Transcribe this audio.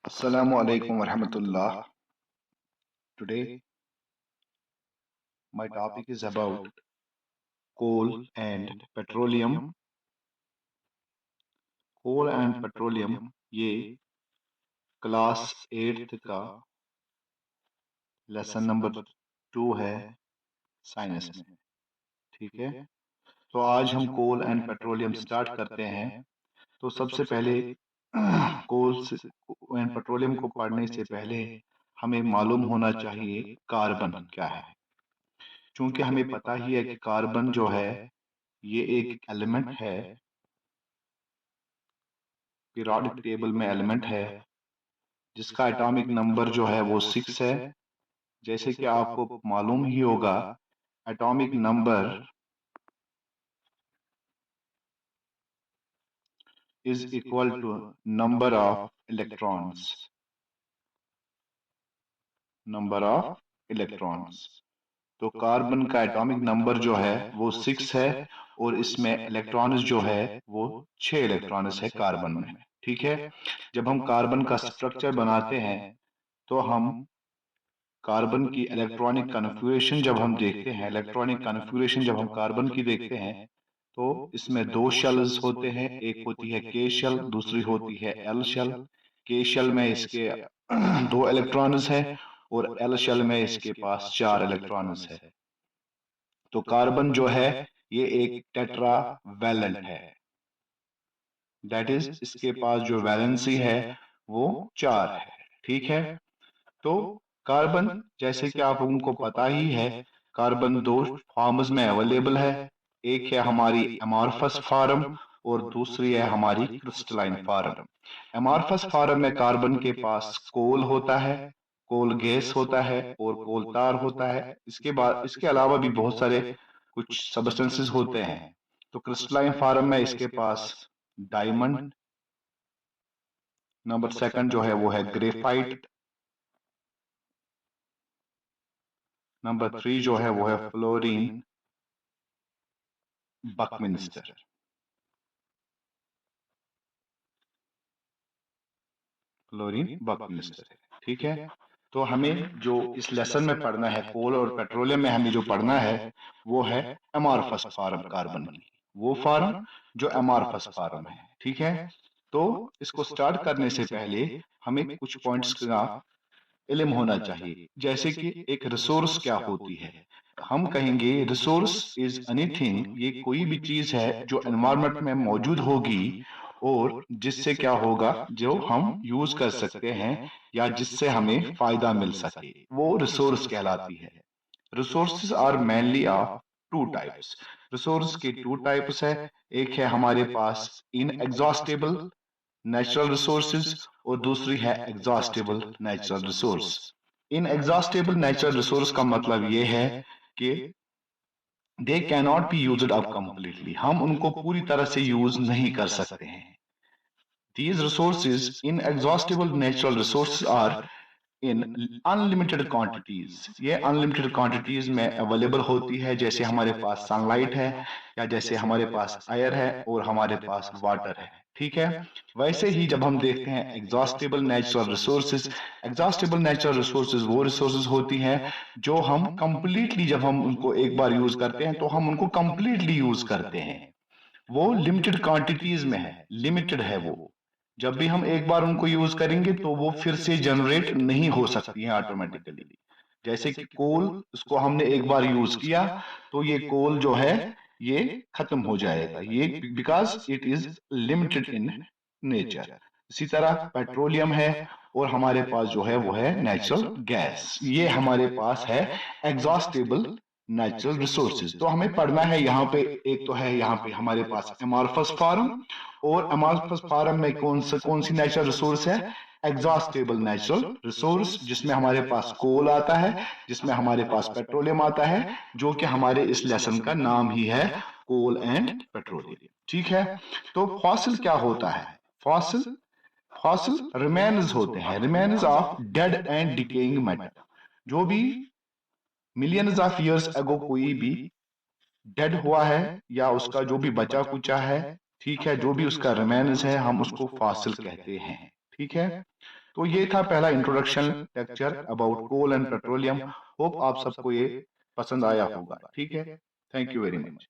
Assalamu alaikum warahmatullah. Today my topic is about coal and petroleum. Coal and petroleum ये class 8th का lesson number 2 है science में। ठीक है, तो आज हम कोल एंड पेट्रोलियम स्टार्ट करते हैं। तो सबसे पहले कोल एंड पेट्रोलियम को पढ़ने से पहले हमें मालूम होना चाहिए कार्बन क्या है। क्योंकि हमें पता ही है कि कार्बन जो है ये एक एलिमेंट है, पीरियोडिक टेबल में एलिमेंट है जिसका एटॉमिक नंबर जो है वो 6 है। जैसे कि आपको मालूम ही होगा, atomic number is equal to number of electrons. Number of electrons, तो कार्बन का एटॉमिक नंबर जो है वो 6 है और इसमें इलेक्ट्रॉन्स जो है वो 6 इलेक्ट्रॉन्स है कार्बन में। ठीक है, जब हम कार्बन का स्ट्रक्चर बनाते हैं तो हम कार्बन की इलेक्ट्रॉनिक कन्फिगरेशन जब हम देखते हैं, इलेक्ट्रॉनिक कन्फिगरेशन जब हम कार्बन की देखते हैं तो इसमें दो शेल्स होते हैं, एक होती है के शेल, दूसरी होती है एल शेल। के शेल में इसके दो इलेक्ट्रॉन्स है और एल शेल में इसके पास 4 इलेक्ट्रॉन्स है। तो कार्बन जो है ये एक टेट्रा वैलेंट है, दैट इज इसके पास जो वैलेंसी है वो 4 है। ठीक है, तो कार्बन जैसे कि आप लोगों को पता ही है, कार्बन दो फॉर्म्स में अवेलेबल है। एक है हमारी एमॉर्फस फॉर्म और दूसरी है हमारी क्रिस्टलाइन फॉर्म। एमॉर्फस फॉर्म में कार्बन के पास कोल होता है, कोल गैस होता है और कोल तार होता है। इसके बाद इसके अलावा भी बहुत सारे कुछ सब्सटेंसेस होते हैं। तो क्रिस्टलाइन फॉर्म में इसके पास डायमंड, नंबर सेकंड जो है वो है ग्रेफाइट, नंबर 3 जो है वो है फ्लोरीन बकमिंस्टर। फ्लोरीन बकमिंस्टर, ठीक है। तो हमें जो इस लेसन में पढ़ना है, कोल और पेट्रोलियम में हमें जो पढ़ना है वो है एमॉर्फस फॉर्म कार्बन की, वो फॉर्म जो एमॉर्फस फॉर्म है। ठीक है, तो इसको स्टार्ट करने से पहले हमें कुछ पॉइंट्स का इल्म होना चाहिए। जैसे कि एक रिसोर्स क्या होती है, हम कहेंगे रिसोर्स इज एनीथिंग, ये कोई भी चीज है जो एनवायरनमेंट में मौजूद होगी और जिससे क्या होगा, जो हम यूज कर सकते हैं या जिससे हमें फायदा मिल सके, वो रिसोर्स कहलाती है। Resources are mainly of two types. Resource के टू टाइप्स है, एक है हमारे पास इन एग्जॉस्टेबल नेचुरल रिसोर्सेज और दूसरी है exhaustible natural resource. Inexhaustible natural resource का मतलब ये है कि they cannot be used up completely, हम उनको पूरी तरह से यूज नहीं कर सकते हैं। These resources, inexhaustible natural resources, are in unlimited quantities, ये अनलिमिटेड क्वांटिटीज में अवेलेबल होती है। जैसे हमारे पास सनलाइट है या जैसे हमारे पास एयर है और हमारे पास वाटर है। ठीक है, वैसे ही जब हम देखते हैं exhaustible natural resources, exhaustible natural resources वो रिसोर्सेज होती हैं जो हम कंप्लीटली, जब हम उनको एक बार यूज करते हैं तो हम उनको कंप्लीटली यूज करते हैं। वो लिमिटेड क्वांटिटीज में है, लिमिटेड है वो। जब भी हम एक बार उनको यूज करेंगे तो वो फिर से जनरेट नहीं हो सकती हैं ऑटोमेटिकली। जैसे कि कोल, उसको हमने एक बार यूज किया तो ये कोल जो है ये खत्म हो जाएगा, ये because it is limited in nature. इसी तरह पेट्रोलियम है और हमारे पास जो है वो है नेचुरल गैस, ये हमारे पास है एग्जॉस्टेबल नेचुरल रिसोर्सेज। तो हमें पढ़ना है यहाँ पे, एक तो है यहाँ पे हमारे पास एमॉर्फस फॉर्म, और अमाल्फस फार्म में कौन सी नेचुरल रिसोर्स है, एग्जॉस्टेबल नेचुरल रिसोर्स, जिसमें हमारे पास कोल आता है, जिसमें हमारे पास पेट्रोलियम आता है, जो कि हमारे इस लेसन का नाम ही है कोल एंड पेट्रोलियम। ठीक है, तो फॉसिल क्या होता है, फॉसिल फॉसिल रिमेन्स होते हैं, remains of dead and decaying matter. जो भी मिलियंस ऑफ ईयर्स अगो कोई भी डेड हुआ है या उसका जो भी बचा कुचा है, ठीक है, जो भी उसका रिमेन्स है हम उसको फॉसिल कहते हैं। ठीक है, तो ये था पहला introduction lecture about coal and petroleum. Hope आप सबको ये पसंद आया होगा। ठीक है, थैंक यू वेरी मच।